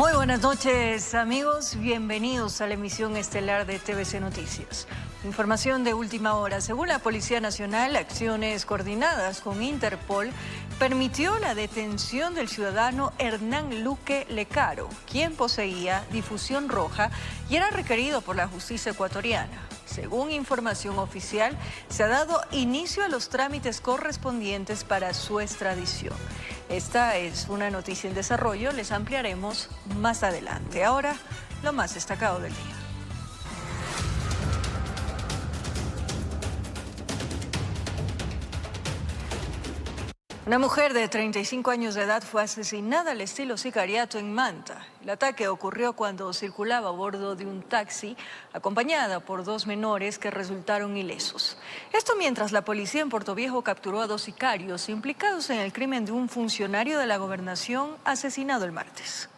Muy buenas noches, amigos. Bienvenidos a la emisión estelar de TVC Noticias. Información de última hora. Según la Policía Nacional, acciones coordinadas con Interpol permitió la detención del ciudadano Hernán Luque Lecaro, quien poseía difusión roja y era requerido por la justicia ecuatoriana. Según información oficial, se ha dado inicio a los trámites correspondientes para su extradición. Esta es una noticia en desarrollo, les ampliaremos más adelante. Ahora, lo más destacado del día. Una mujer de 35 años de edad fue asesinada al estilo sicariato en Manta. El ataque ocurrió cuando circulaba a bordo de un taxi, acompañada por dos menores que resultaron ilesos. Esto mientras la policía en Portoviejo capturó a dos sicarios implicados en el crimen de un funcionario de la gobernación asesinado el martes.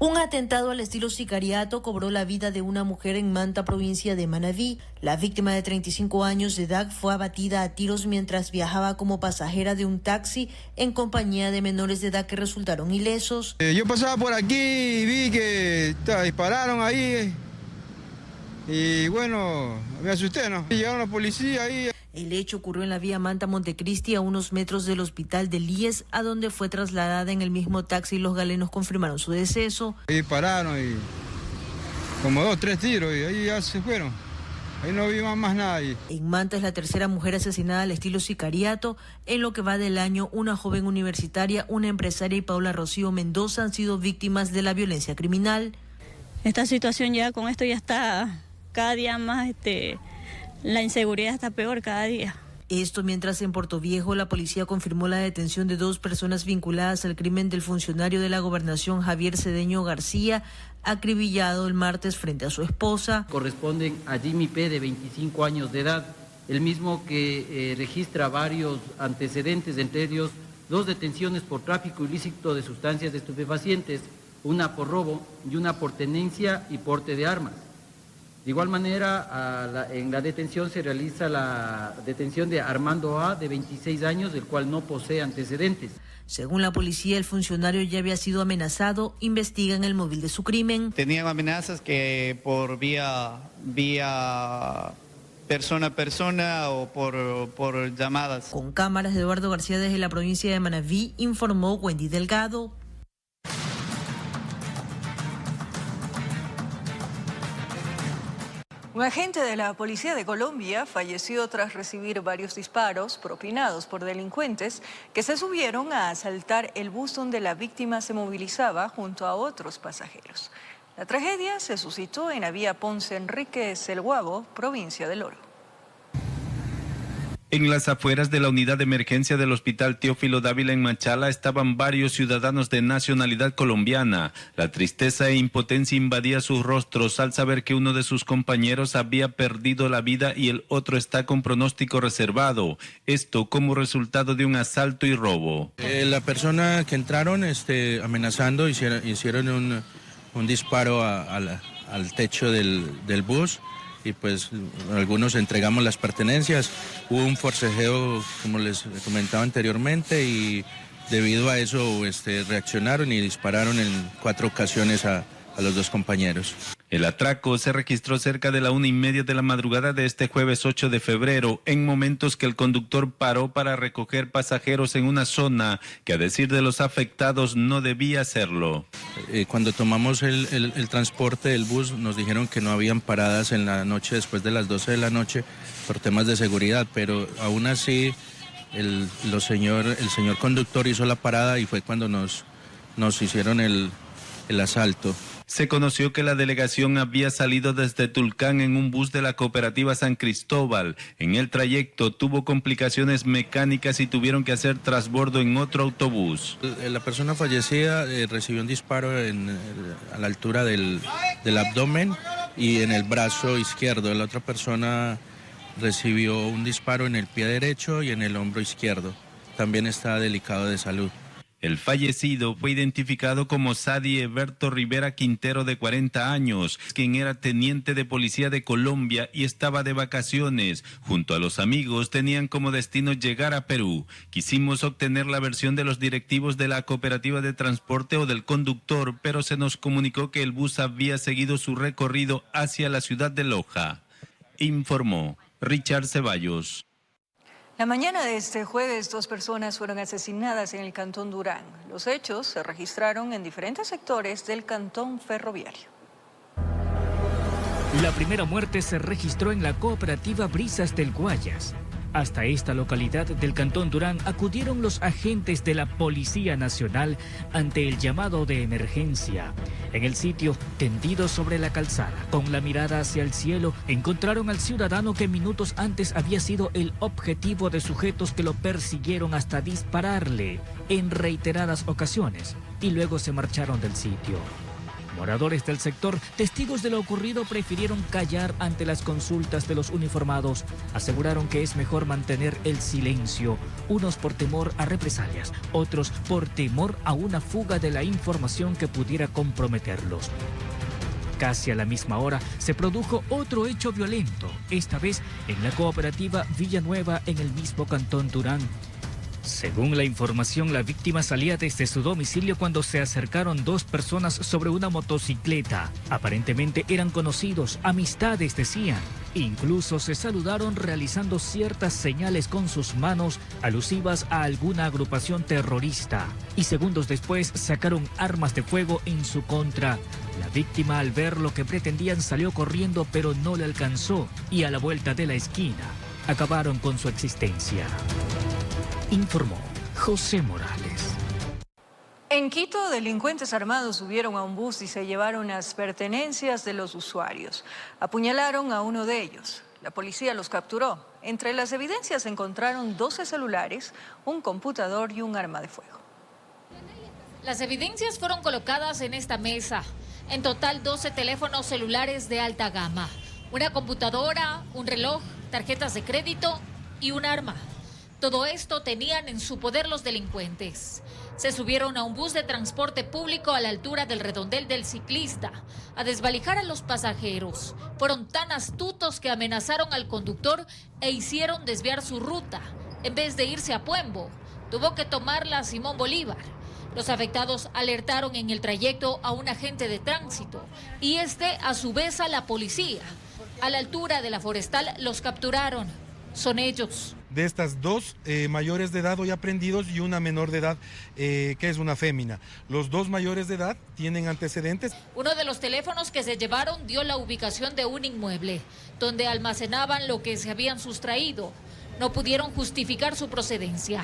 Un atentado al estilo sicariato cobró la vida de una mujer en Manta, provincia de Manabí. La víctima de 35 años de edad fue abatida a tiros mientras viajaba como pasajera de un taxi en compañía de menores de edad que resultaron ilesos. Yo pasaba por aquí y vi que dispararon ahí y bueno, me asusté, ¿no? Llegaron la policía ahí. El hecho ocurrió en la vía Manta-Montecristi, a unos metros del hospital de Líes, a donde fue trasladada en el mismo taxi y los galenos confirmaron su deceso. Ahí pararon y como 2 o 3 tiros y ahí ya se fueron. Ahí no vi más nada. En Manta es la tercera mujer asesinada al estilo sicariato. En lo que va del año, una joven universitaria, una empresaria y Paula Rocío Mendoza han sido víctimas de la violencia criminal. Esta situación ya con esto ya está cada día más, la inseguridad está peor cada día. Esto mientras en Portoviejo la policía confirmó la detención de 2 personas vinculadas al crimen del funcionario de la gobernación Javier Cedeño García, acribillado el martes frente a su esposa. Corresponden a Jimmy P., de 25 años de edad, el mismo que registra varios antecedentes, entre ellos 2 detenciones por tráfico ilícito de sustancias estupefacientes, una por robo y una por tenencia y porte de armas. De igual manera, en la detención se realiza la detención de Armando A., de 26 años, el cual no posee antecedentes. Según la policía, el funcionario ya había sido amenazado. Investigan el móvil de su crimen. Tenían amenazas que por vía persona a persona o por llamadas. Con cámaras de Eduardo García desde la provincia de Manabí, informó Wendy Delgado. Un agente de la Policía de Colombia falleció tras recibir varios disparos propinados por delincuentes que se subieron a asaltar el bus donde la víctima se movilizaba junto a otros pasajeros. La tragedia se suscitó en la vía Ponce Enríquez El Guabo, provincia del Oro. En las afueras de la unidad de emergencia del Hospital Teófilo Dávila en Machala estaban varios ciudadanos de nacionalidad colombiana. La tristeza e impotencia invadía sus rostros al saber que uno de sus compañeros había perdido la vida y el otro está con pronóstico reservado. Esto como resultado de un asalto y robo. La persona que entraron amenazando hicieron un disparo al techo del bus. Y pues algunos entregamos las pertenencias. Hubo un forcejeo, como les comentaba anteriormente, y debido a eso reaccionaron y dispararon en 4 ocasiones a los 2 compañeros. El atraco se registró cerca de la 1:30 de la madrugada de este jueves 8 de febrero, en momentos que el conductor paró para recoger pasajeros en una zona que, a decir de los afectados, no debía hacerlo. Cuando tomamos el transporte del bus, nos dijeron que no habían paradas en la noche después de las 12 de la noche por temas de seguridad, pero aún así el señor conductor hizo la parada y fue cuando nos hicieron el asalto. Se conoció que la delegación había salido desde Tulcán en un bus de la cooperativa San Cristóbal. En el trayecto tuvo complicaciones mecánicas y tuvieron que hacer transbordo en otro autobús. La persona fallecida recibió un disparo a la altura del abdomen y en el brazo izquierdo. La otra persona recibió un disparo en el pie derecho y en el hombro izquierdo. También está delicado de salud. El fallecido fue identificado como Sadi Eberto Rivera Quintero, de 40 años, quien era teniente de policía de Colombia y estaba de vacaciones. Junto a los amigos tenían como destino llegar a Perú. Quisimos obtener la versión de los directivos de la cooperativa de transporte o del conductor, pero se nos comunicó que el bus había seguido su recorrido hacia la ciudad de Loja. Informó Richard Ceballos. La mañana de este jueves, 2 personas fueron asesinadas en el Cantón Durán. Los hechos se registraron en diferentes sectores del Cantón Ferroviario. La primera muerte se registró en la cooperativa Brisas del Guayas. Hasta esta localidad del Cantón Durán acudieron los agentes de la Policía Nacional ante el llamado de emergencia. En el sitio, tendido sobre la calzada, con la mirada hacia el cielo, encontraron al ciudadano que minutos antes había sido el objetivo de sujetos que lo persiguieron hasta dispararle en reiteradas ocasiones y luego se marcharon del sitio. Moradores del sector, testigos de lo ocurrido, prefirieron callar ante las consultas de los uniformados. Aseguraron que es mejor mantener el silencio, unos por temor a represalias, otros por temor a una fuga de la información que pudiera comprometerlos. Casi a la misma hora se produjo otro hecho violento, esta vez en la cooperativa Villanueva, en el mismo Cantón Durán. Según la información, la víctima salía desde su domicilio cuando se acercaron 2 personas sobre una motocicleta. Aparentemente eran conocidos, amistades decían. Incluso se saludaron realizando ciertas señales con sus manos alusivas a alguna agrupación terrorista. Y segundos después sacaron armas de fuego en su contra. La víctima, al ver lo que pretendían, salió corriendo, pero no le alcanzó. Y a la vuelta de la esquina, acabaron con su existencia. Informó José Morales. En Quito, delincuentes armados subieron a un bus y se llevaron las pertenencias de los usuarios. Apuñalaron a uno de ellos. La policía los capturó. Entre las evidencias se encontraron 12 celulares, un computador y un arma de fuego. Las evidencias fueron colocadas en esta mesa. En total, 12 teléfonos celulares de alta gama, una computadora, un reloj, tarjetas de crédito y un arma. Todo esto tenían en su poder los delincuentes. Se subieron a un bus de transporte público a la altura del redondel del Ciclista a desvalijar a los pasajeros. Fueron tan astutos que amenazaron al conductor e hicieron desviar su ruta. En vez de irse a Puembo, tuvo que tomarla a Simón Bolívar. Los afectados alertaron en el trayecto a un agente de tránsito y a su vez a la policía. A la altura de la Forestal los capturaron. Son ellos. De estas 2 mayores de edad hoy aprendidos y una menor de edad que es una fémina. Los 2 mayores de edad tienen antecedentes. Uno de los teléfonos que se llevaron dio la ubicación de un inmueble donde almacenaban lo que se habían sustraído. No pudieron justificar su procedencia.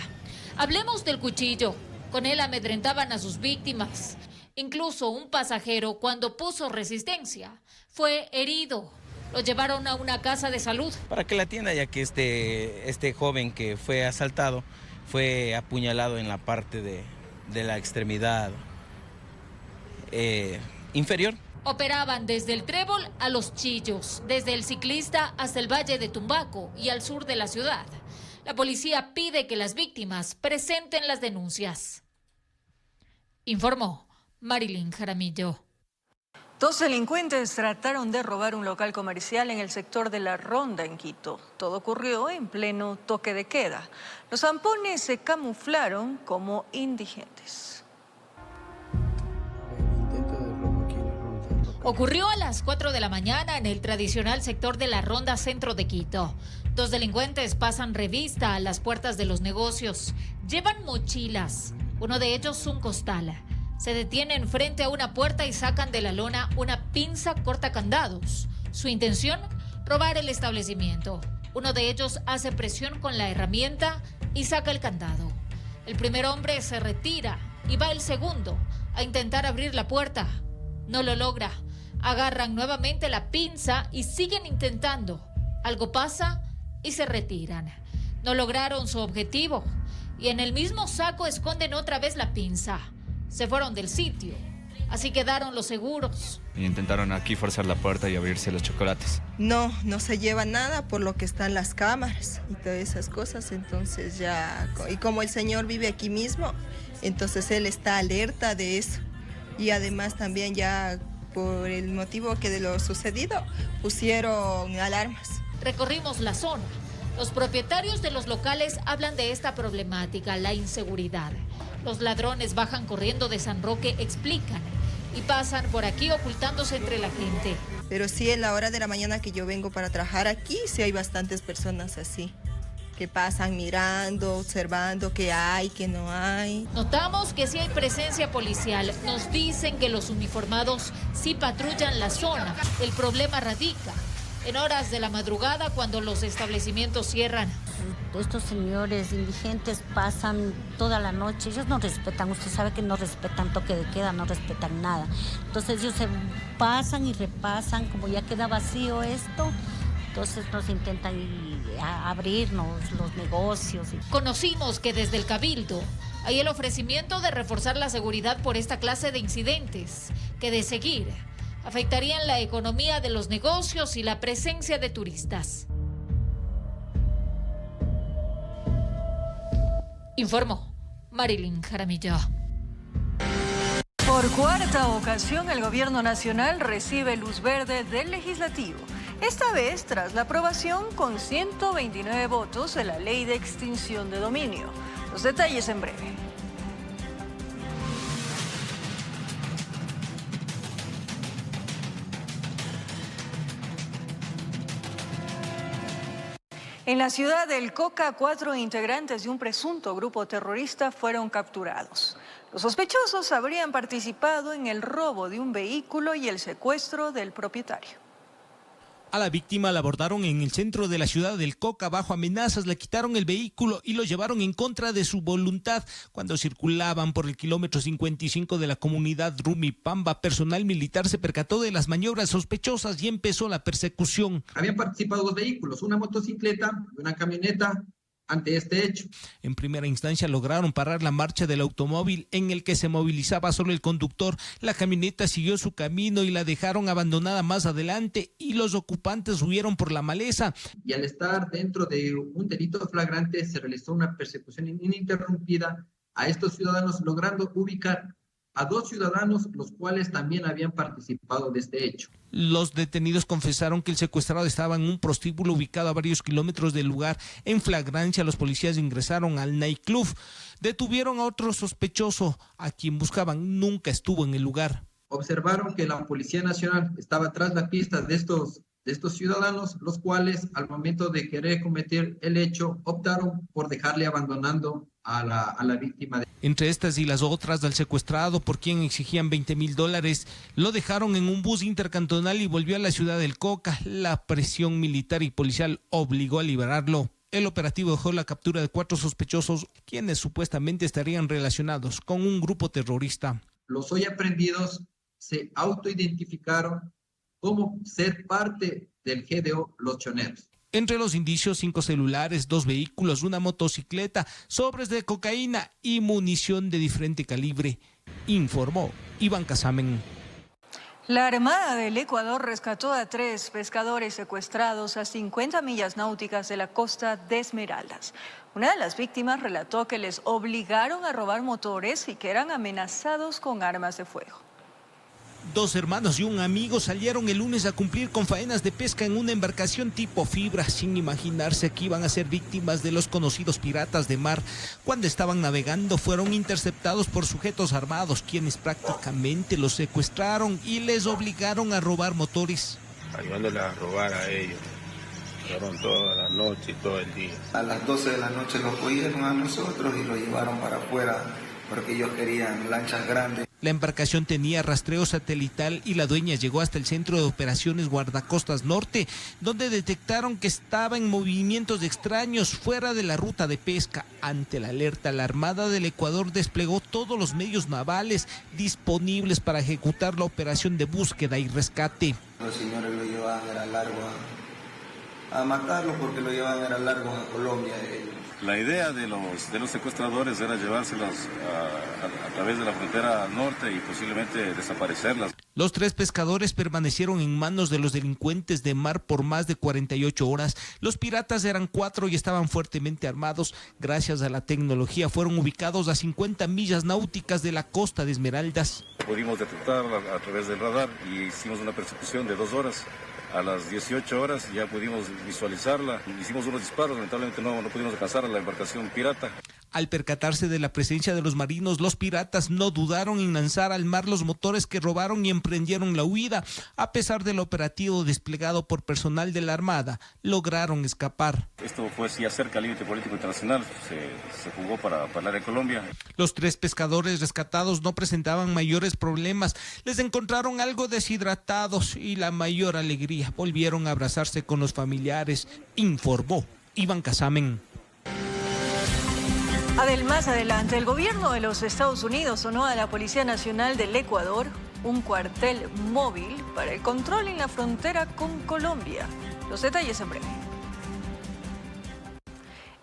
Hablemos del cuchillo. Con él amedrentaban a sus víctimas. Incluso un pasajero, cuando puso resistencia, fue herido. Lo llevaron a una casa de salud. Para que la atienda, ya que este joven que fue asaltado fue apuñalado en la parte de la extremidad inferior. Operaban desde el Trébol a Los Chillos, desde el Ciclista hasta el Valle de Tumbaco y al sur de la ciudad. La policía pide que las víctimas presenten las denuncias. Informó Marilyn Jaramillo. 2 delincuentes trataron de robar un local comercial en el sector de La Ronda, en Quito. Todo ocurrió en pleno toque de queda. Los zampones se camuflaron como indigentes. Ocurrió a las 4 de la mañana en el tradicional sector de La Ronda, centro de Quito. 2 delincuentes pasan revista a las puertas de los negocios. Llevan mochilas, uno de ellos un costal. Se detienen frente a una puerta y sacan de la lona una pinza cortacandados. Su intención, robar el establecimiento. Uno de ellos hace presión con la herramienta y saca el candado. El primer hombre se retira y va el segundo a intentar abrir la puerta. No lo logra. Agarran nuevamente la pinza y siguen intentando. Algo pasa y se retiran. No lograron su objetivo y en el mismo saco esconden otra vez la pinza. Se fueron del sitio Así quedaron los seguros. Intentaron aquí forzar la puerta y abrirse los chocolates. No se lleva nada por lo que están las cámaras y todas esas cosas. Entonces ya, y como el señor vive aquí mismo, entonces él está alerta de eso. Y además también ya por el motivo que de lo sucedido pusieron alarmas. Recorrimos la zona. Los propietarios de los locales hablan de esta problemática, la inseguridad. Los ladrones bajan corriendo de San Roque, explican, y pasan por aquí ocultándose entre la gente. Pero sí, en la hora de la mañana que yo vengo para trabajar aquí, sí hay bastantes personas así, que pasan mirando, observando qué hay, qué no hay. Notamos que sí hay presencia policial. Nos dicen que los uniformados sí patrullan la zona. El problema radica en horas de la madrugada cuando los establecimientos cierran. Estos señores indigentes pasan toda la noche, ellos no respetan, usted sabe que no respetan toque de queda, no respetan nada. Entonces ellos se pasan y repasan, como ya queda vacío esto, entonces nos intentan abrirnos los negocios. Conocimos que desde el Cabildo hay el ofrecimiento de reforzar la seguridad por esta clase de incidentes, que de seguir afectarían la economía de los negocios y la presencia de turistas. Informó Marilyn Jaramillo. Por cuarta ocasión, el Gobierno Nacional recibe luz verde del Legislativo. Esta vez tras la aprobación con 129 votos de la Ley de Extinción de Dominio. Los detalles en breve. En la ciudad del Coca, 4 integrantes de un presunto grupo terrorista fueron capturados. Los sospechosos habrían participado en el robo de un vehículo y el secuestro del propietario. A la víctima la abordaron en el centro de la ciudad del Coca bajo amenazas, le quitaron el vehículo y lo llevaron en contra de su voluntad. Cuando circulaban por el kilómetro 55 de la comunidad Rumipamba, personal militar se percató de las maniobras sospechosas y empezó la persecución. Habían participado 2 vehículos, una motocicleta y una camioneta. Ante este hecho, en primera instancia lograron parar la marcha del automóvil en el que se movilizaba solo el conductor. La camioneta siguió su camino y la dejaron abandonada más adelante y los ocupantes huyeron por la maleza. Y al estar dentro de un delito flagrante se realizó una persecución ininterrumpida a estos ciudadanos, logrando ubicar a 2 ciudadanos, los cuales también habían participado de este hecho. Los detenidos confesaron que el secuestrado estaba en un prostíbulo ubicado a varios kilómetros del lugar. En flagrancia, los policías ingresaron al nightclub. Detuvieron a otro sospechoso, a quien buscaban, nunca estuvo en el lugar. Observaron que la Policía Nacional estaba tras la pista de estos ciudadanos, los cuales al momento de querer cometer el hecho optaron por dejarle abandonando a la víctima. Entre estas y las otras, al secuestrado, por quien exigían $20,000, lo dejaron en un bus intercantonal y volvió a la ciudad del Coca. La presión militar y policial obligó a liberarlo. El operativo dejó la captura de 4 sospechosos, quienes supuestamente estarían relacionados con un grupo terrorista. Los hoy aprendidos se autoidentificaron como ser parte del GDO Los Choneros. Entre los indicios, 5 celulares, 2 vehículos, una motocicleta, sobres de cocaína y munición de diferente calibre, informó Iván Casamen. La Armada del Ecuador rescató a 3 pescadores secuestrados a 50 millas náuticas de la costa de Esmeraldas. Una de las víctimas relató que les obligaron a robar motores y que eran amenazados con armas de fuego. 2 hermanos y un amigo salieron el lunes a cumplir con faenas de pesca en una embarcación tipo fibra, sin imaginarse que iban a ser víctimas de los conocidos piratas de mar. Cuando estaban navegando fueron interceptados por sujetos armados, quienes prácticamente los secuestraron y les obligaron a robar motores. Ayudándoles a robar a ellos. Robaron toda la noche y todo el día. A las 12 de la noche los cogieron a nosotros y los llevaron para afuera porque ellos querían lanchas grandes. La embarcación tenía rastreo satelital y la dueña llegó hasta el Centro de Operaciones Guardacostas Norte, donde detectaron que estaba en movimientos extraños fuera de la ruta de pesca. Ante la alerta, la Armada del Ecuador desplegó todos los medios navales disponibles para ejecutar la operación de búsqueda y rescate. Los señores lo llevaban a largo a matarlo porque lo llevaban a largo a Colombia. La idea de los secuestradores era llevárselas a través de la frontera norte y posiblemente desaparecerlas. Los 3 pescadores permanecieron en manos de los delincuentes de mar por más de 48 horas. Los piratas eran 4 y estaban fuertemente armados. Gracias a la tecnología fueron ubicados a 50 millas náuticas de la costa de Esmeraldas. Pudimos detectarla a través del radar y hicimos una persecución de 2 horas. A las 18 horas ya pudimos visualizarla. Hicimos unos disparos, lamentablemente no pudimos alcanzar a la embarcación pirata. Al percatarse de la presencia de los marinos, los piratas no dudaron en lanzar al mar los motores que robaron y emprendieron la huida. A pesar del operativo desplegado por personal de la Armada, lograron escapar. Esto fue ya cerca del límite político internacional, se jugó para el área de Colombia. Los 3 pescadores rescatados no presentaban mayores problemas. Les encontraron algo deshidratados y la mayor alegría. Volvieron a abrazarse con los familiares, informó Iván Casamen. Más adelante, el gobierno de los Estados Unidos donó a la Policía Nacional del Ecuador un cuartel móvil para el control en la frontera con Colombia. Los detalles en breve.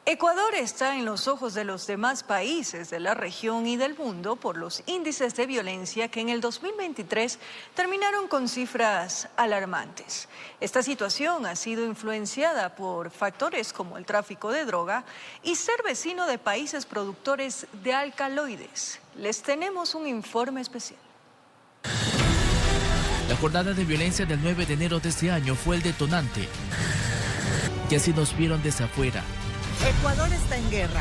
Ecuador está en los ojos de los demás países de la región y del mundo por los índices de violencia que en el 2023 terminaron con cifras alarmantes. Esta situación ha sido influenciada por factores como el tráfico de droga y ser vecino de países productores de alcaloides. Les tenemos un informe especial. La jornada de violencia del 9 de enero de este año fue el detonante. Y así nos vieron desde afuera. Ecuador está en guerra.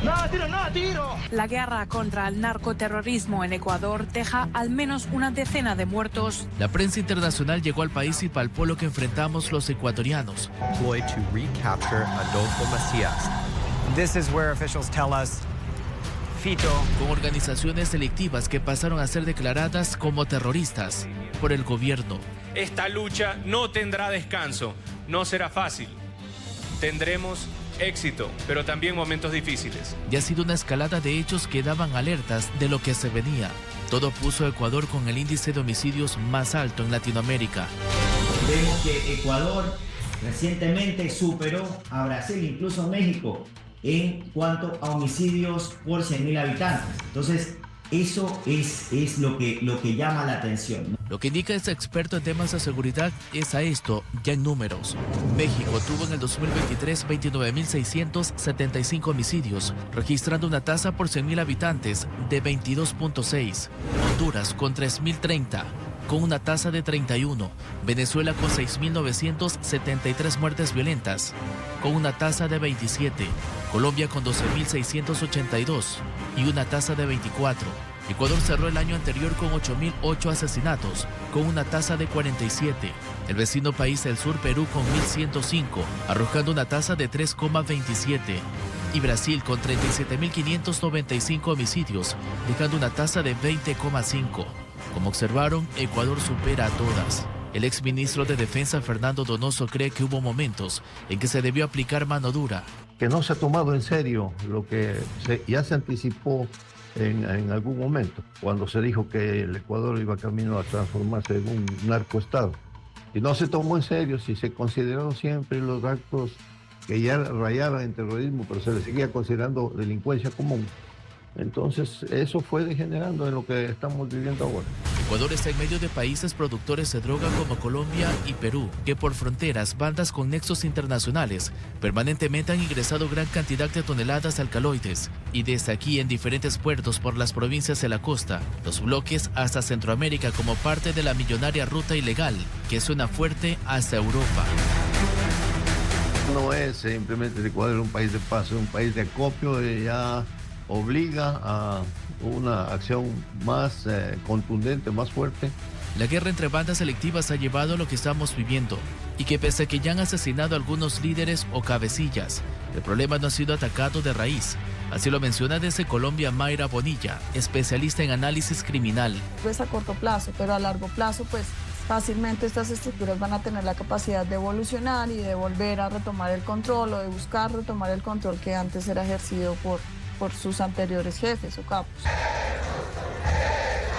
¡No, tiro, no, tiro! La guerra contra el narcoterrorismo en Ecuador deja al menos una decena de muertos. La prensa internacional llegó al país y palpó lo que enfrentamos los ecuatorianos. To recapture Adolfo Macías. This is where officials tell us Fito. Con organizaciones delictivas que pasaron a ser declaradas como terroristas por el gobierno. Esta lucha no tendrá descanso, no será fácil. Tendremos éxito, pero también momentos difíciles. Y ha sido una escalada de hechos que daban alertas de lo que se venía. Todo puso a Ecuador con el índice de homicidios más alto en Latinoamérica. Vemos que Ecuador recientemente superó a Brasil, incluso México, en cuanto a homicidios por 100.000 habitantes. Entonces, eso es lo que llama la atención, ¿no? Lo que indica este experto en temas de seguridad es a esto, ya en números. México tuvo en el 2023 29.675 homicidios, registrando una tasa por 100.000 habitantes de 22.6. Honduras con 3.030, con una tasa de 31. Venezuela con 6.973 muertes violentas, con una tasa de 27. Colombia con 12.682 y una tasa de 24. Ecuador cerró el año anterior con 8.008 asesinatos, con una tasa de 47. El vecino país del sur, Perú, con 1.105, arrojando una tasa de 3,27. Y Brasil con 37.595 homicidios, dejando una tasa de 20,5. Como observaron, Ecuador supera a todas. El exministro de Defensa, Fernando Donoso, cree que hubo momentos en que se debió aplicar mano dura. Que no se ha tomado en serio lo que ya se anticipó en algún momento, cuando se dijo que el Ecuador iba camino a transformarse en un narcoestado. Y no se tomó en serio, si se consideraron siempre los actos que ya rayaban en terrorismo, pero se les seguía considerando delincuencia común. Entonces, eso fue degenerando en lo que estamos viviendo ahora. Ecuador está en medio de países productores de droga como Colombia y Perú, que por fronteras, bandas con nexos internacionales, permanentemente han ingresado gran cantidad de toneladas de alcaloides. Y desde aquí, en diferentes puertos por las provincias de la costa, los bloques hasta Centroamérica como parte de la millonaria ruta ilegal, que suena fuerte hasta Europa. No es simplemente el Ecuador un país de paso, es un país de acopio, ya obliga a una acción más contundente, más fuerte. La guerra entre bandas selectivas ha llevado a lo que estamos viviendo y que pese a que ya han asesinado a algunos líderes o cabecillas, el problema no ha sido atacado de raíz. Así lo menciona desde Colombia Mayra Bonilla, especialista en análisis criminal. Es a corto plazo, pero a largo plazo pues fácilmente estas estructuras van a tener la capacidad de evolucionar y de volver a retomar el control o de buscar retomar el control que antes era ejercido por sus anteriores jefes o capos.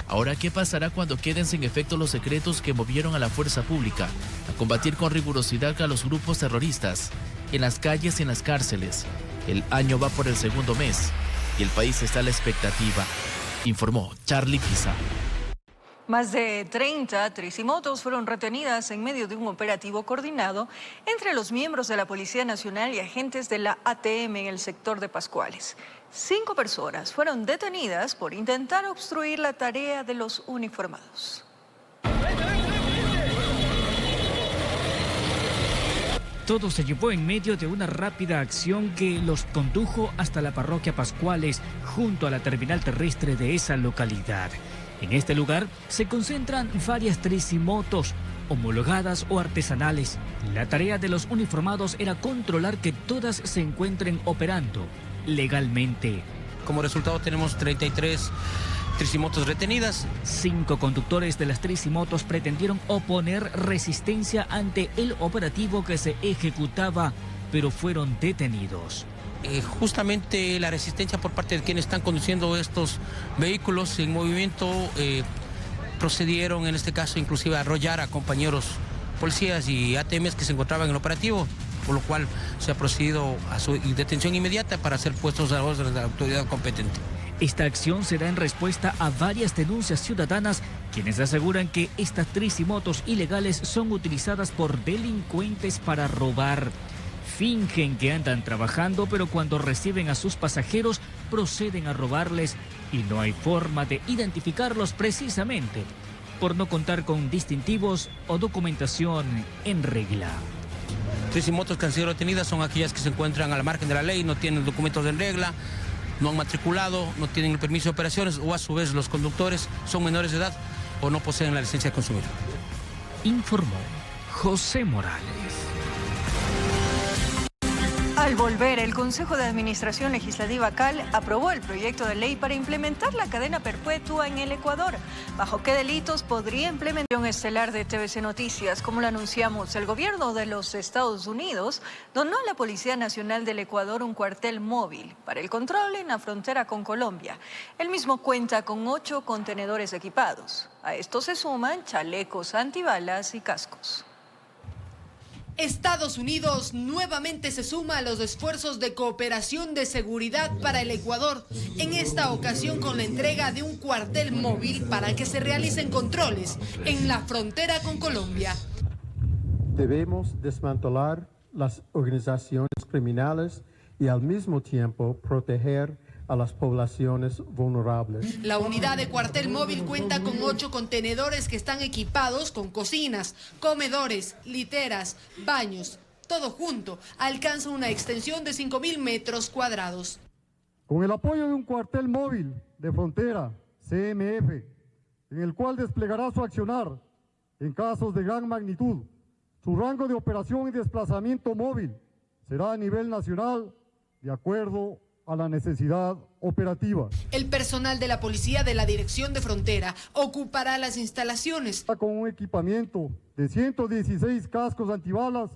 Ahora, ¿qué pasará cuando queden sin efecto los secretos que movieron a la fuerza pública a combatir con rigurosidad a los grupos terroristas en las calles y en las cárceles? El año va por el segundo mes y el país está a la expectativa, informó Charlie Pisa. Más de 30 tricimotos fueron retenidas en medio de un operativo coordinado entre los miembros de la Policía Nacional y agentes de la ATM en el sector de Pascuales. 5 personas fueron detenidas por intentar obstruir la tarea de los uniformados. Todo se llevó en medio de una rápida acción que los condujo hasta la parroquia Pascuales, junto a la terminal terrestre de esa localidad. En este lugar se concentran varias tricimotos, homologadas o artesanales. La tarea de los uniformados era controlar que todas se encuentren operando legalmente. Como resultado tenemos 33 tricimotos retenidas. 5 conductores de las tricimotos pretendieron oponer resistencia ante el operativo que se ejecutaba, pero fueron detenidos. Justamente la resistencia por parte de quienes están conduciendo estos vehículos en movimiento procedieron en este caso inclusive a arrollar a compañeros policías y ATMs que se encontraban en el operativo, por lo cual se ha procedido a su detención inmediata para ser puestos a orden de la autoridad competente. Esta acción se da en respuesta a varias denuncias ciudadanas, quienes aseguran que estas tricimotos ilegales son utilizadas por delincuentes para robar. Fingen que andan trabajando, pero cuando reciben a sus pasajeros proceden a robarles y no hay forma de identificarlos precisamente por no contar con distintivos o documentación en regla. Tricimotos que han sido retenidas son aquellas que se encuentran a la margen de la ley, no tienen documentos en regla, no han matriculado, no tienen el permiso de operaciones o a su vez los conductores son menores de edad o no poseen la licencia de consumir. Informó José Morales. Al volver, el Consejo de Administración Legislativa CAL aprobó el proyecto de ley para implementar la cadena perpetua en el Ecuador. ¿Bajo qué delitos podría implementar un estelar de TVC Noticias? Como lo anunciamos, el gobierno de los Estados Unidos donó a la Policía Nacional del Ecuador un cuartel móvil para el control en la frontera con Colombia. El mismo cuenta con 8 contenedores equipados. A esto se suman chalecos antibalas y cascos. Estados Unidos nuevamente se suma a los esfuerzos de cooperación de seguridad para el Ecuador, en esta ocasión con la entrega de un cuartel móvil para que se realicen controles en la frontera con Colombia. Debemos desmantelar las organizaciones criminales y al mismo tiempo proteger a las poblaciones vulnerables. La unidad de cuartel móvil cuenta con 8 contenedores que están equipados con cocinas, comedores, literas, baños, todo junto. Alcanza una extensión de 5.000 metros cuadrados. Con el apoyo de un cuartel móvil de frontera, CMF, en el cual desplegará su accionar en casos de gran magnitud, su rango de operación y desplazamiento móvil será a nivel nacional de acuerdo a la necesidad operativa. El personal de la policía de la Dirección de Frontera ocupará las instalaciones. Con un equipamiento de 116 cascos antibalas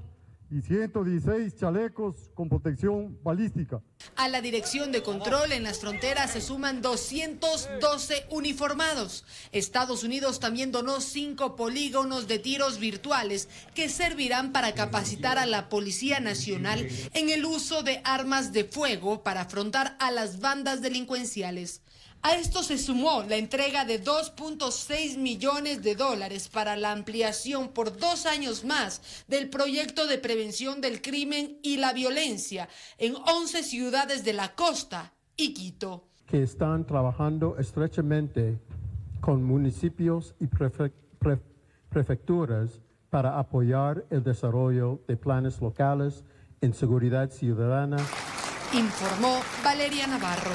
y 116 chalecos con protección balística. A la Dirección de Control en las Fronteras se suman 212 uniformados. Estados Unidos también donó 5 polígonos de tiros virtuales que servirán para capacitar a la Policía Nacional en el uso de armas de fuego para afrontar a las bandas delincuenciales. A esto se sumó la entrega de $2.6 millones para la ampliación por 2 años más del proyecto de prevención del crimen y la violencia en 11 ciudades de la costa y Quito. Que están trabajando estrechamente con municipios y prefecturas para apoyar el desarrollo de planes locales en seguridad ciudadana. Informó Valeria Navarro.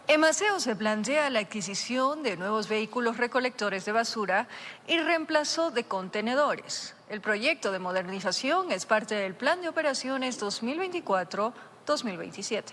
En Maceo se plantea la adquisición de nuevos vehículos recolectores de basura y reemplazo de contenedores. El proyecto de modernización es parte del Plan de Operaciones 2024-2027.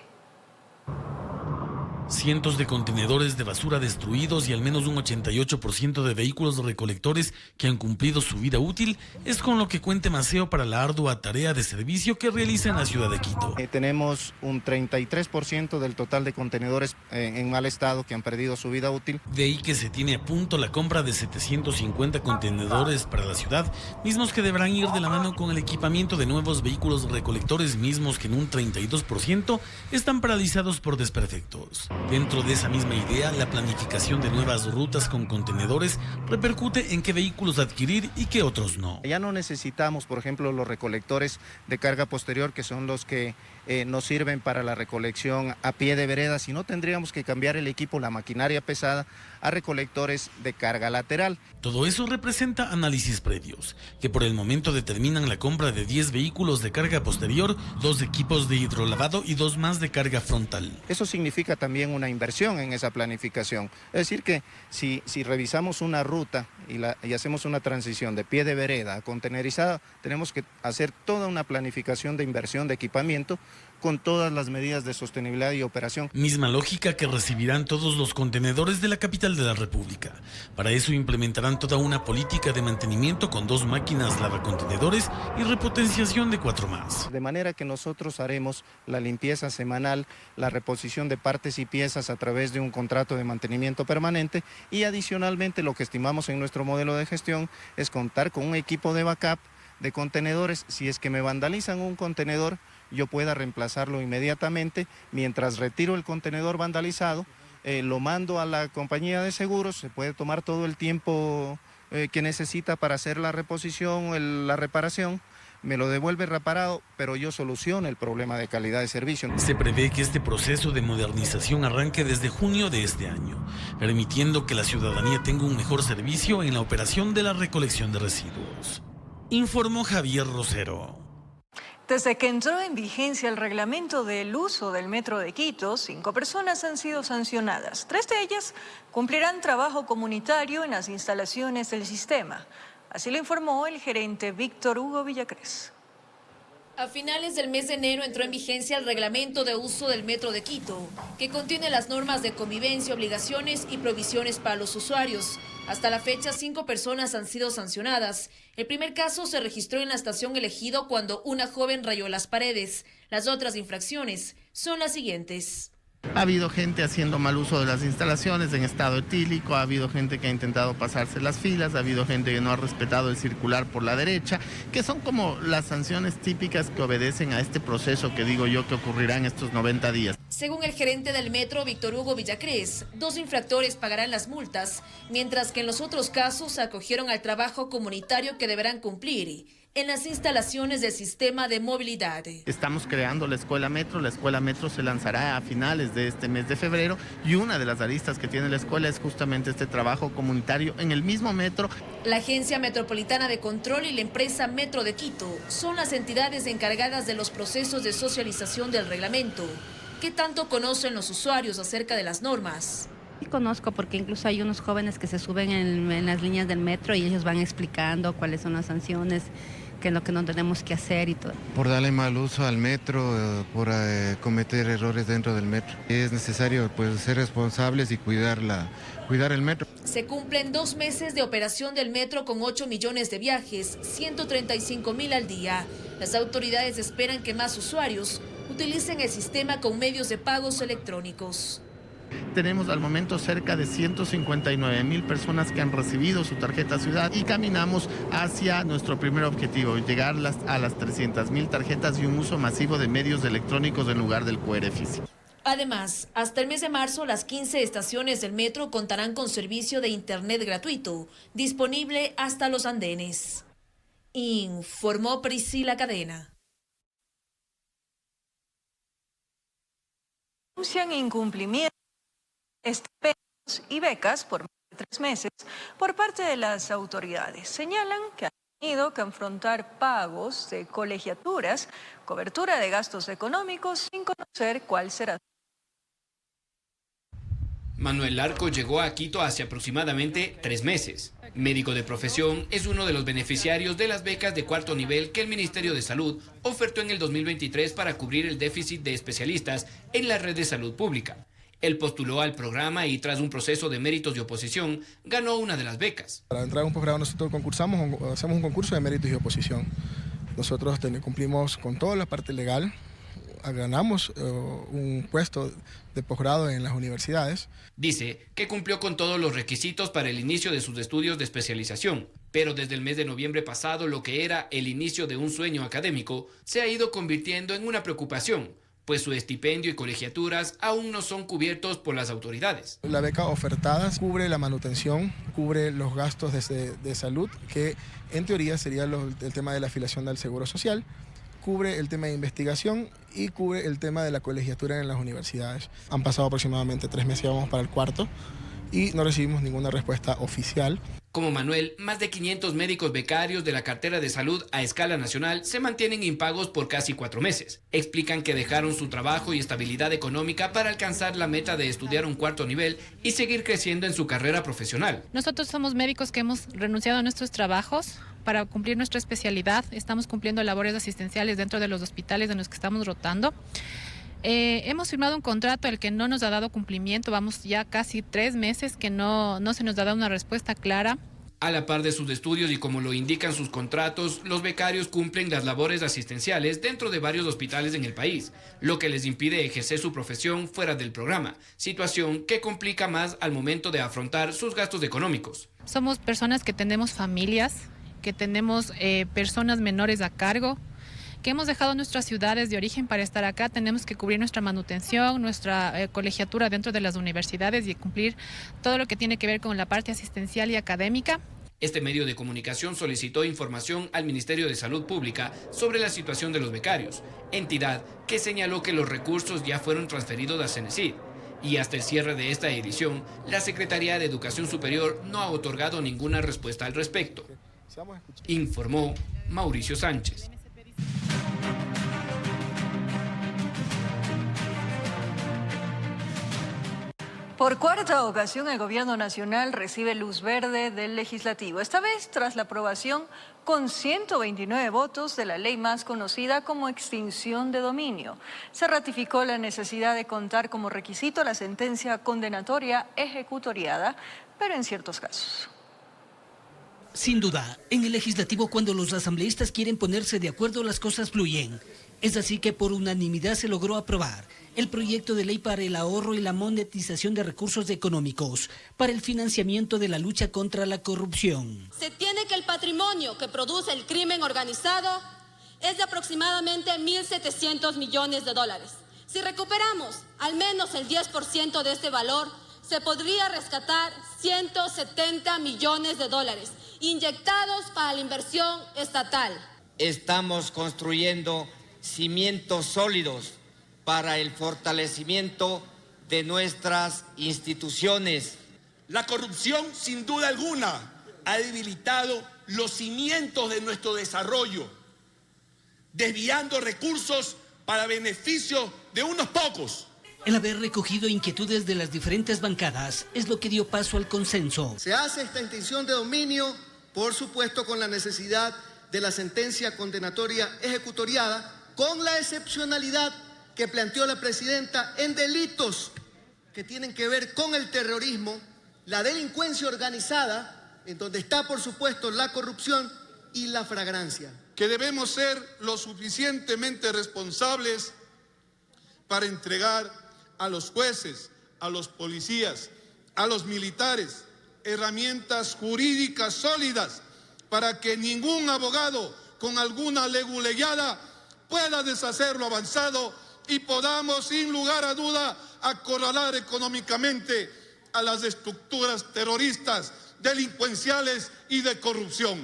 Cientos de contenedores de basura destruidos y al menos un 88% de vehículos recolectores que han cumplido su vida útil es con lo que cuenta Maceo para la ardua tarea de servicio que realiza en la ciudad de Quito. Tenemos un 33% del total de contenedores en mal estado que han perdido su vida útil. De ahí que se tiene a punto la compra de 750 contenedores para la ciudad, mismos que deberán ir de la mano con el equipamiento de nuevos vehículos recolectores, mismos que en un 32% están paralizados por desperfectos. Dentro de esa misma idea, la planificación de nuevas rutas con contenedores repercute en qué vehículos adquirir y qué otros no. Ya no necesitamos, por ejemplo, los recolectores de carga posterior, que son los que nos sirven para la recolección a pie de vereda, sino tendríamos que cambiar el equipo, la maquinaria pesada, a recolectores de carga lateral. Todo eso representa análisis previos, que por el momento determinan la compra de 10 vehículos de carga posterior, 2 equipos de hidrolavado y 2 más de carga frontal. Eso significa también una inversión en esa planificación. Es decir que si revisamos una ruta y hacemos una transición de pie de vereda a contenerizada, tenemos que hacer toda una planificación de inversión de equipamiento con todas las medidas de sostenibilidad y operación. Misma lógica que recibirán todos los contenedores de la capital de la República. Para eso implementarán toda una política de mantenimiento con 2 máquinas lavacontenedores y repotenciación de 4 más. De manera que nosotros haremos la limpieza semanal, la reposición de partes y piezas a través de un contrato de mantenimiento permanente y adicionalmente lo que estimamos en nuestro modelo de gestión es contar con un equipo de backup de contenedores. Si es que me vandalizan un contenedor, yo pueda reemplazarlo inmediatamente. Mientras retiro el contenedor vandalizado, lo mando a la compañía de seguros, se puede tomar todo el tiempo que necesita para hacer la reposición, la reparación, me lo devuelve reparado, pero yo soluciono el problema de calidad de servicio. Se prevé que este proceso de modernización arranque desde junio de este año, permitiendo que la ciudadanía tenga un mejor servicio en la operación de la recolección de residuos. Informó Javier Rosero. Desde que entró en vigencia el reglamento del uso del metro de Quito, 5 personas han sido sancionadas. 3 de ellas cumplirán trabajo comunitario en las instalaciones del sistema. Así lo informó el gerente Víctor Hugo Villacrés. A finales del mes de enero entró en vigencia el reglamento de uso del metro de Quito, que contiene las normas de convivencia, obligaciones y provisiones para los usuarios. Hasta la fecha, 5 personas han sido sancionadas. El primer caso se registró en la estación Elegido cuando una joven rayó las paredes. Las otras infracciones son las siguientes. Ha habido gente haciendo mal uso de las instalaciones en estado etílico, ha habido gente que ha intentado pasarse las filas, ha habido gente que no ha respetado el circular por la derecha, que son como las sanciones típicas que obedecen a este proceso que digo yo que ocurrirá en estos 90 días. Según el gerente del metro, Víctor Hugo Villacrés, 2 infractores pagarán las multas, mientras que en los otros casos se acogieron al trabajo comunitario que deberán cumplir en las instalaciones del sistema de movilidad. Estamos creando la Escuela Metro se lanzará a finales de este mes de febrero y una de las aristas que tiene la escuela es justamente este trabajo comunitario en el mismo metro. La Agencia Metropolitana de Control y la empresa Metro de Quito son las entidades encargadas de los procesos de socialización del reglamento. ¿Qué tanto conocen los usuarios acerca de las normas? Sí conozco porque incluso hay unos jóvenes que se suben en las líneas del metro y ellos van explicando cuáles son las sanciones, qué es lo que no tenemos que hacer y todo. Por darle mal uso al metro, por cometer errores dentro del metro. Es necesario pues ser responsables y cuidar el metro. Se cumplen 2 meses de operación del metro con 8 millones de viajes, 135.000 al día. Las autoridades esperan que más usuarios utilicen el sistema con medios de pagos electrónicos. Tenemos al momento cerca de 159.000 personas que han recibido su tarjeta ciudad y caminamos hacia nuestro primer objetivo, llegar a las 300.000 tarjetas y un uso masivo de medios electrónicos en lugar del QR físico. Además, hasta el mes de marzo, las 15 estaciones del metro contarán con servicio de internet gratuito, disponible hasta los andenes. Informó Priscila Cadena. Anuncian incumplimiento y becas por más de 3 meses por parte de las autoridades. Señalan que han tenido que afrontar pagos de colegiaturas, cobertura de gastos económicos sin conocer cuál será. Manuel Larco llegó a Quito hace aproximadamente 3 meses. Médico de profesión, es uno de los beneficiarios de las becas de 4º nivel que el Ministerio de Salud ofertó en el 2023 para cubrir el déficit de especialistas en la red de salud pública. Él postuló al programa y tras un proceso de méritos de oposición, ganó una de las becas. Para entrar a un posgrado nosotros hacemos un concurso de méritos y oposición. Nosotros cumplimos con toda la parte legal, ganamos un puesto de posgrado en las universidades. Dice que cumplió con todos los requisitos para el inicio de sus estudios de especialización, pero desde el mes de noviembre pasado lo que era el inicio de un sueño académico se ha ido convirtiendo en una preocupación, pues su estipendio y colegiaturas aún no son cubiertos por las autoridades. La beca ofertada cubre la manutención, cubre los gastos de salud, que en teoría sería el tema de la afiliación al Seguro Social, cubre el tema de investigación y cubre el tema de la colegiatura en las universidades. Han pasado aproximadamente 3 meses, vamos para el cuarto, y no recibimos ninguna respuesta oficial. Como Manuel, más de 500 médicos becarios de la cartera de salud a escala nacional se mantienen impagos por casi 4 meses. Explican que dejaron su trabajo y estabilidad económica para alcanzar la meta de estudiar un cuarto nivel y seguir creciendo en su carrera profesional. Nosotros somos médicos que hemos renunciado a nuestros trabajos para cumplir nuestra especialidad. Estamos cumpliendo labores asistenciales dentro de los hospitales en los que estamos rotando. Hemos firmado un contrato al que no nos ha dado cumplimiento, vamos ya casi 3 meses que no se nos ha dado una respuesta clara. A la par de sus estudios y como lo indican sus contratos, los becarios cumplen las labores asistenciales dentro de varios hospitales en el país, lo que les impide ejercer su profesión fuera del programa, situación que complica más al momento de afrontar sus gastos económicos. Somos personas que tenemos familias, que tenemos personas menores a cargo, que hemos dejado nuestras ciudades de origen para estar acá. Tenemos que cubrir nuestra manutención, nuestra colegiatura dentro de las universidades y cumplir todo lo que tiene que ver con la parte asistencial y académica. Este medio de comunicación solicitó información al Ministerio de Salud Pública sobre la situación de los becarios, entidad que señaló que los recursos ya fueron transferidos a Cenecid. Y hasta el cierre de esta edición, la Secretaría de Educación Superior no ha otorgado ninguna respuesta al respecto. Informó Mauricio Sánchez. Por cuarta ocasión, el Gobierno Nacional recibe luz verde del Legislativo, esta vez tras la aprobación con 129 votos de la ley más conocida como extinción de dominio. Se ratificó la necesidad de contar como requisito la sentencia condenatoria ejecutoriada, pero en ciertos casos. Sin duda, en el Legislativo cuando los asambleístas quieren ponerse de acuerdo las cosas fluyen. Es así que por unanimidad se logró aprobar el proyecto de ley para el ahorro y la monetización de recursos económicos, para el financiamiento de la lucha contra la corrupción. Se tiene que el patrimonio que produce el crimen organizado es de aproximadamente 1.700 millones de dólares. Si recuperamos al menos el 10% de este valor, se podría rescatar 170 millones de dólares inyectados para la inversión estatal. Estamos construyendo cimientos sólidos para el fortalecimiento de nuestras instituciones. La corrupción, sin duda alguna, ha debilitado los cimientos de nuestro desarrollo, desviando recursos para beneficio de unos pocos. El haber recogido inquietudes de las diferentes bancadas es lo que dio paso al consenso. Se hace esta extinción de dominio, por supuesto, con la necesidad de la sentencia condenatoria ejecutoriada, con la excepcionalidad que planteó la presidenta en delitos que tienen que ver con el terrorismo, la delincuencia organizada, en donde está, por supuesto, la corrupción y la flagrancia. Que debemos ser lo suficientemente responsables para entregar a los jueces, a los policías, a los militares, herramientas jurídicas sólidas para que ningún abogado con alguna leguleyada pueda deshacer lo avanzado y podamos, sin lugar a duda, acorralar económicamente a las estructuras terroristas, delincuenciales y de corrupción.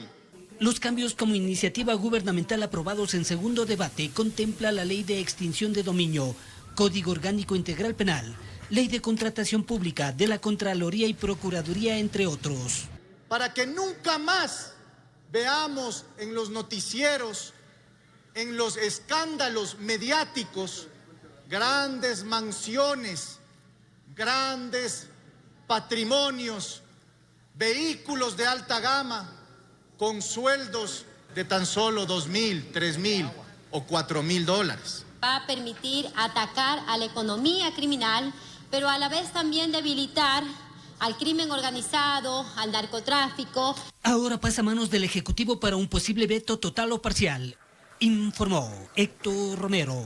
Los cambios como iniciativa gubernamental aprobados en segundo debate contempla la Ley de Extinción de Dominio, Código Orgánico Integral Penal, Ley de Contratación Pública, de la Contraloría y Procuraduría, entre otros. Para que nunca más veamos en los noticieros, en los escándalos mediáticos, grandes mansiones, grandes patrimonios, vehículos de alta gama, con sueldos de tan solo 2.000, 3.000 o 4.000 dólares. Va a permitir atacar a la economía criminal pero a la vez también debilitar al crimen organizado, al narcotráfico. Ahora pasa a manos del Ejecutivo para un posible veto total o parcial, informó Héctor Romero.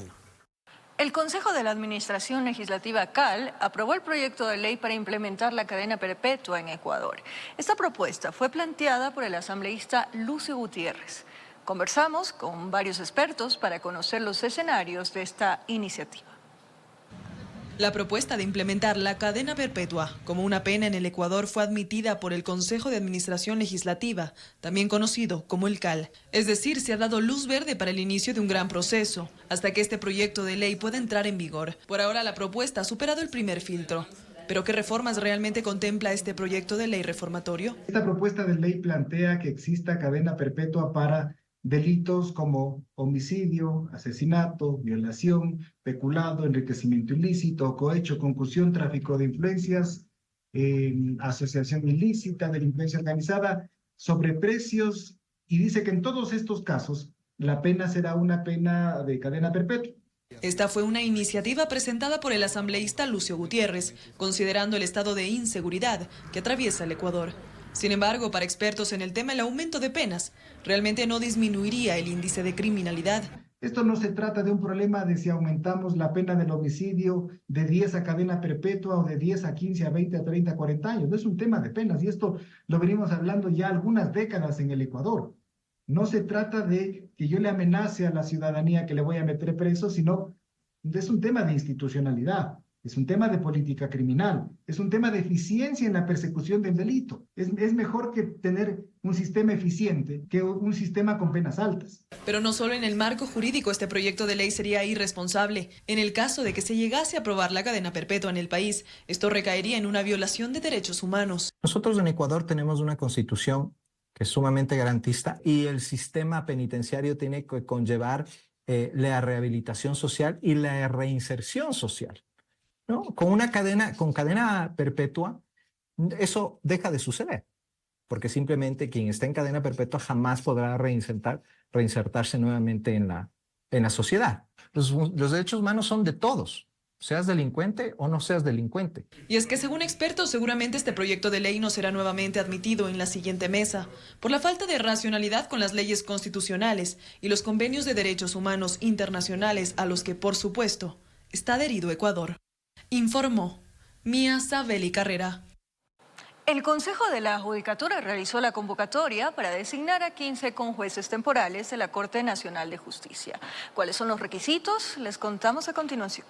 El Consejo de la Administración Legislativa CAL aprobó el proyecto de ley para implementar la cadena perpetua en Ecuador. Esta propuesta fue planteada por el asambleísta Lucio Gutiérrez. Conversamos con varios expertos para conocer los escenarios de esta iniciativa. La propuesta de implementar la cadena perpetua como una pena en el Ecuador fue admitida por el Consejo de Administración Legislativa, también conocido como el CAL. Es decir, se ha dado luz verde para el inicio de un gran proceso, hasta que este proyecto de ley pueda entrar en vigor. Por ahora la propuesta ha superado el primer filtro. ¿Pero qué reformas realmente contempla este proyecto de ley reformatorio? Esta propuesta de ley plantea que exista cadena perpetua para delitos como homicidio, asesinato, violación, peculado, enriquecimiento ilícito, cohecho, concursión, tráfico de influencias, asociación ilícita, delincuencia organizada, sobreprecios, y dice que en todos estos casos la pena será una pena de cadena perpetua. Esta fue una iniciativa presentada por el asambleísta Lucio Gutiérrez, considerando el estado de inseguridad que atraviesa el Ecuador. Sin embargo, para expertos en el tema, el aumento de penas realmente no disminuiría el índice de criminalidad. Esto no se trata de un problema de si aumentamos la pena del homicidio de 10 a cadena perpetua o de 10 a 15, a 20, a 30, a 40 años. No es un tema de penas y esto lo venimos hablando ya algunas décadas en el Ecuador. No se trata de que yo le amenace a la ciudadanía que le voy a meter preso, sino es un tema de institucionalidad. Es un tema de política criminal, es un tema de eficiencia en la persecución del delito. Es mejor que tener un sistema eficiente que un sistema con penas altas. Pero no solo en el marco jurídico este proyecto de ley sería irresponsable. En el caso de que se llegase a aprobar la cadena perpetua en el país, esto recaería en una violación de derechos humanos. Nosotros en Ecuador tenemos una constitución que es sumamente garantista y el sistema penitenciario tiene que conllevar la rehabilitación social y la reinserción social, ¿no? Con cadena perpetua, eso deja de suceder, porque simplemente quien está en cadena perpetua jamás podrá reinsertarse nuevamente en la sociedad. Los derechos humanos son de todos, seas delincuente o no seas delincuente. Y es que según expertos, seguramente este proyecto de ley no será nuevamente admitido en la siguiente mesa, por la falta de racionalidad con las leyes constitucionales y los convenios de derechos humanos internacionales a los que, por supuesto, está adherido Ecuador. Informó Mía Sabeli Carrera. El Consejo de la Judicatura realizó la convocatoria para designar a 15 conjueces temporales de la Corte Nacional de Justicia. ¿Cuáles son los requisitos? Les contamos a continuación.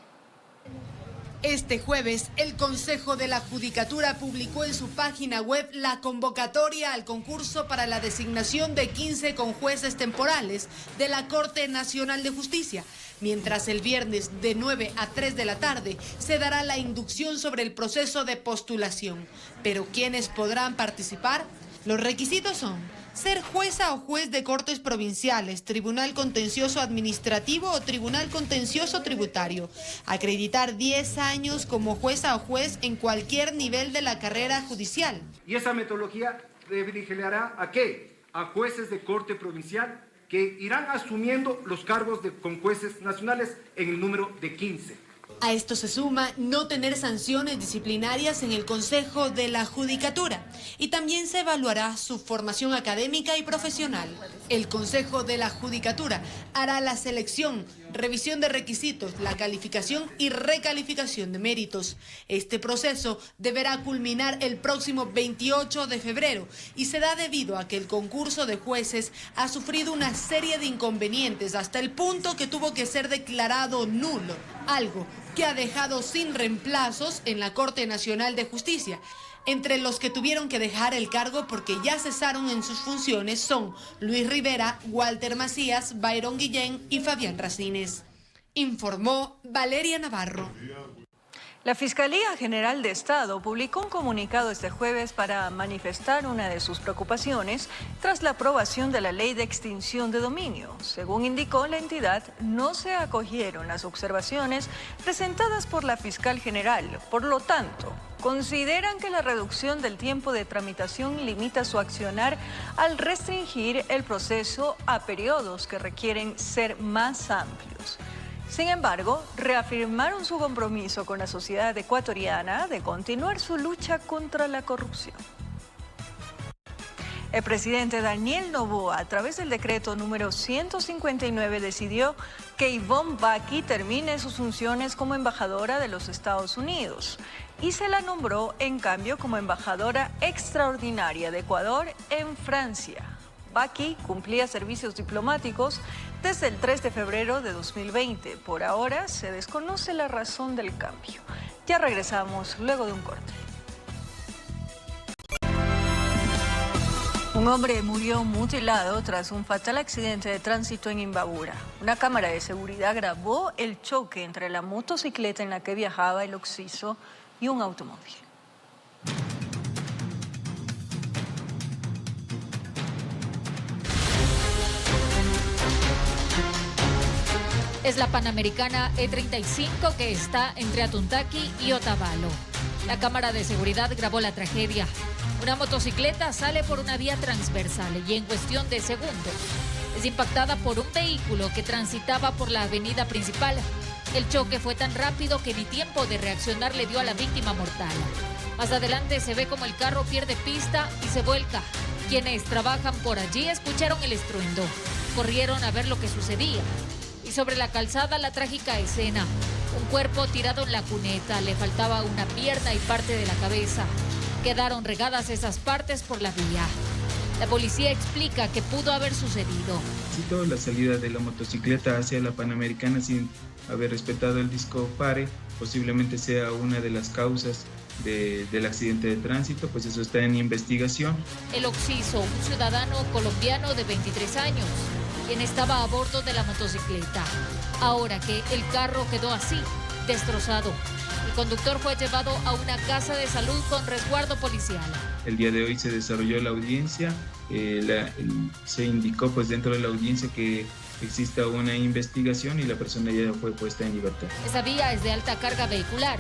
Este jueves, el Consejo de la Judicatura publicó en su página web la convocatoria al concurso para la designación de 15 conjueces temporales de la Corte Nacional de Justicia, mientras el viernes de 9 a 3 de la tarde se dará la inducción sobre el proceso de postulación. Pero ¿quiénes podrán participar? Los requisitos son ser jueza o juez de cortes provinciales, tribunal contencioso administrativo o tribunal contencioso tributario, acreditar 10 años como jueza o juez en cualquier nivel de la carrera judicial. Y esa metodología privilegiará ¿a qué? A jueces de corte provincial que irán asumiendo los cargos con jueces nacionales en el número de 15. A esto se suma no tener sanciones disciplinarias en el Consejo de la Judicatura y también se evaluará su formación académica y profesional. El Consejo de la Judicatura hará la selección, revisión de requisitos, la calificación y recalificación de méritos. Este proceso deberá culminar el próximo 28 de febrero y se da debido a que el concurso de jueces ha sufrido una serie de inconvenientes hasta el punto que tuvo que ser declarado nulo, algo que ha dejado sin reemplazos en la Corte Nacional de Justicia. Entre los que tuvieron que dejar el cargo porque ya cesaron en sus funciones son Luis Rivera, Walter Macías, Byron Guillén y Fabián Racines. Informó Valeria Navarro. La Fiscalía General de Estado publicó un comunicado este jueves para manifestar una de sus preocupaciones tras la aprobación de la Ley de Extinción de Dominio. Según indicó la entidad, no se acogieron las observaciones presentadas por la Fiscal General. Por lo tanto, consideran que la reducción del tiempo de tramitación limita su accionar al restringir el proceso a periodos que requieren ser más amplios. Sin embargo, reafirmaron su compromiso con la sociedad ecuatoriana de continuar su lucha contra la corrupción. El presidente Daniel Noboa, a través del decreto número 159, decidió que Yvonne Baki termine sus funciones como embajadora de los Estados Unidos y se la nombró en cambio como embajadora extraordinaria de Ecuador en Francia. Baki cumplía servicios diplomáticos desde el 3 de febrero de 2020. Por ahora se desconoce la razón del cambio. Ya regresamos luego de un corte. Un hombre murió mutilado tras un fatal accidente de tránsito en Imbabura. Una cámara de seguridad grabó el choque entre la motocicleta en la que viajaba el occiso y un automóvil. Es la Panamericana E35 que está entre Atuntaqui y Otavalo. La cámara de seguridad grabó la tragedia. Una motocicleta sale por una vía transversal y en cuestión de segundos es impactada por un vehículo que transitaba por la avenida principal. El choque fue tan rápido que ni tiempo de reaccionar le dio a la víctima mortal. Más adelante se ve como el carro pierde pista y se vuelca. Quienes trabajan por allí escucharon el estruendo. Corrieron a ver lo que sucedía. Y sobre la calzada la trágica escena. Un cuerpo tirado en la cuneta, le faltaba una pierna y parte de la cabeza. Quedaron regadas esas partes por la vía. La policía explica que pudo haber sucedido. La salida de la motocicleta hacia la Panamericana sin haber respetado el disco pare posiblemente sea una de las causas del accidente de tránsito, pues eso está en investigación. El occiso, un ciudadano colombiano de 23 años, quien estaba a bordo de la motocicleta. Ahora que el carro quedó así, destrozado. El conductor fue llevado a una casa de salud con resguardo policial. El día de hoy se desarrolló la audiencia. Se indicó pues dentro de la audiencia que exista una investigación y la persona ya fue puesta en libertad. Esa vía es de alta carga vehicular,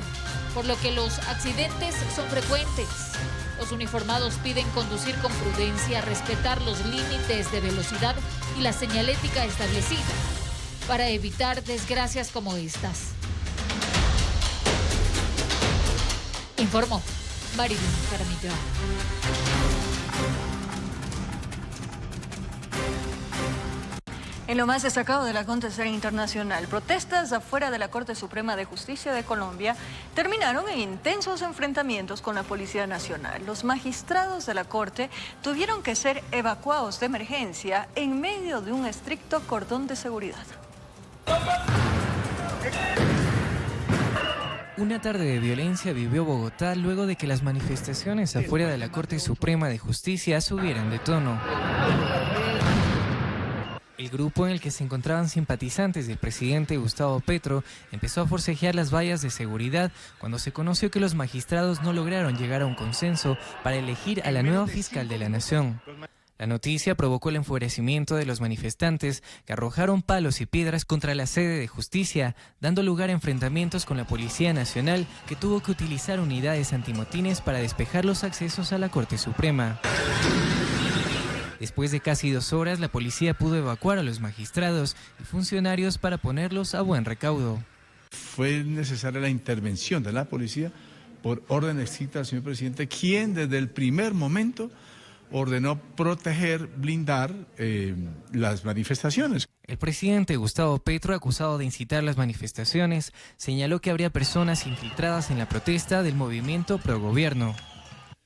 por lo que los accidentes son frecuentes. Los uniformados piden conducir con prudencia, respetar los límites de velocidad y la señalética establecida para evitar desgracias como estas. Informó Marilyn Jaramillo. En lo más destacado del acontecer internacional, protestas afuera de la Corte Suprema de Justicia de Colombia terminaron en intensos enfrentamientos con la Policía Nacional. Los magistrados de la Corte tuvieron que ser evacuados de emergencia en medio de un estricto cordón de seguridad. Una tarde de violencia vivió Bogotá luego de que las manifestaciones afuera de la Corte Suprema de Justicia subieran de tono. El grupo en el que se encontraban simpatizantes del presidente Gustavo Petro empezó a forcejear las vallas de seguridad cuando se conoció que los magistrados no lograron llegar a un consenso para elegir a la nueva fiscal de la nación. La noticia provocó el enfurecimiento de los manifestantes que arrojaron palos y piedras contra la sede de justicia, dando lugar a enfrentamientos con la Policía Nacional, que tuvo que utilizar unidades antimotines para despejar los accesos a la Corte Suprema. Después de casi 2 horas, la policía pudo evacuar a los magistrados y funcionarios para ponerlos a buen recaudo. Fue necesaria la intervención de la policía por orden estricta del señor presidente, quien desde el primer momento ordenó proteger, blindar las manifestaciones. El presidente Gustavo Petro, acusado de incitar las manifestaciones, señaló que habría personas infiltradas en la protesta del movimiento pro gobierno.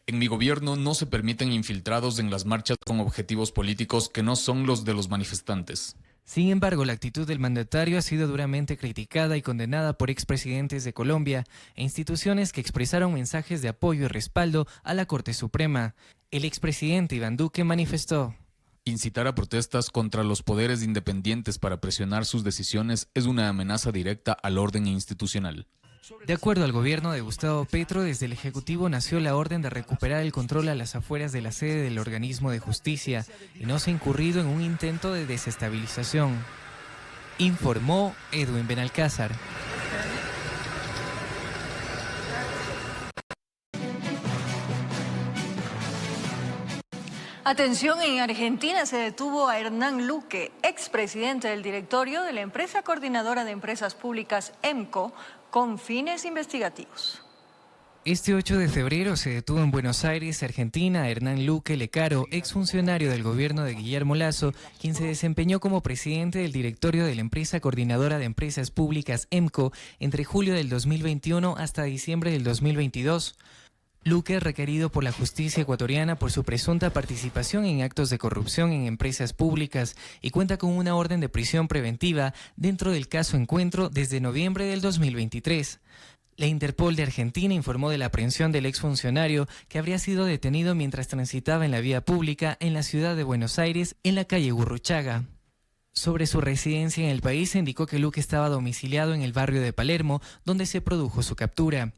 En mi gobierno no se permiten infiltrados en las marchas con objetivos políticos que no son los de los manifestantes. Sin embargo, la actitud del mandatario ha sido duramente criticada y condenada por expresidentes de Colombia e instituciones que expresaron mensajes de apoyo y respaldo a la Corte Suprema. El expresidente Iván Duque manifestó: incitar a protestas contra los poderes independientes para presionar sus decisiones es una amenaza directa al orden institucional. De acuerdo al gobierno de Gustavo Petro, desde el Ejecutivo nació la orden de recuperar el control a las afueras de la sede del organismo de justicia y no se ha incurrido en un intento de desestabilización. Informó Edwin Benalcázar. Atención, en Argentina se detuvo a Hernán Luque, expresidente del directorio de la empresa coordinadora de empresas públicas EMCO, con fines investigativos. Este 8 de febrero se detuvo en Buenos Aires, Argentina, a Hernán Luque Lecaro, exfuncionario del gobierno de Guillermo Lasso, quien se desempeñó como presidente del directorio de la empresa coordinadora de empresas públicas EMCO entre julio del 2021 hasta diciembre del 2022. Luque es requerido por la justicia ecuatoriana por su presunta participación en actos de corrupción en empresas públicas y cuenta con una orden de prisión preventiva dentro del caso Encuentro desde noviembre del 2023. La Interpol de Argentina informó de la aprehensión del exfuncionario que habría sido detenido mientras transitaba en la vía pública en la ciudad de Buenos Aires, en la calle Gurruchaga. Sobre su residencia en el país se indicó que Luque estaba domiciliado en el barrio de Palermo, donde se produjo su captura.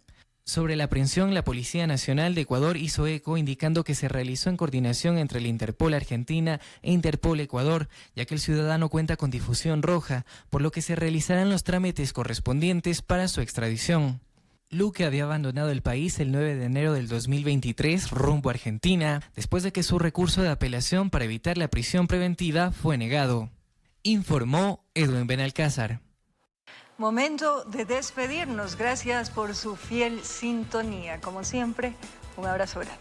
Sobre la aprehensión, la Policía Nacional de Ecuador hizo eco indicando que se realizó en coordinación entre la Interpol Argentina e Interpol Ecuador, ya que el ciudadano cuenta con difusión roja, por lo que se realizarán los trámites correspondientes para su extradición. Luque había abandonado el país el 9 de enero del 2023 rumbo a Argentina, después de que su recurso de apelación para evitar la prisión preventiva fue negado. Informó Edwin Benalcázar. Momento de despedirnos. Gracias por su fiel sintonía. Como siempre, un abrazo grande.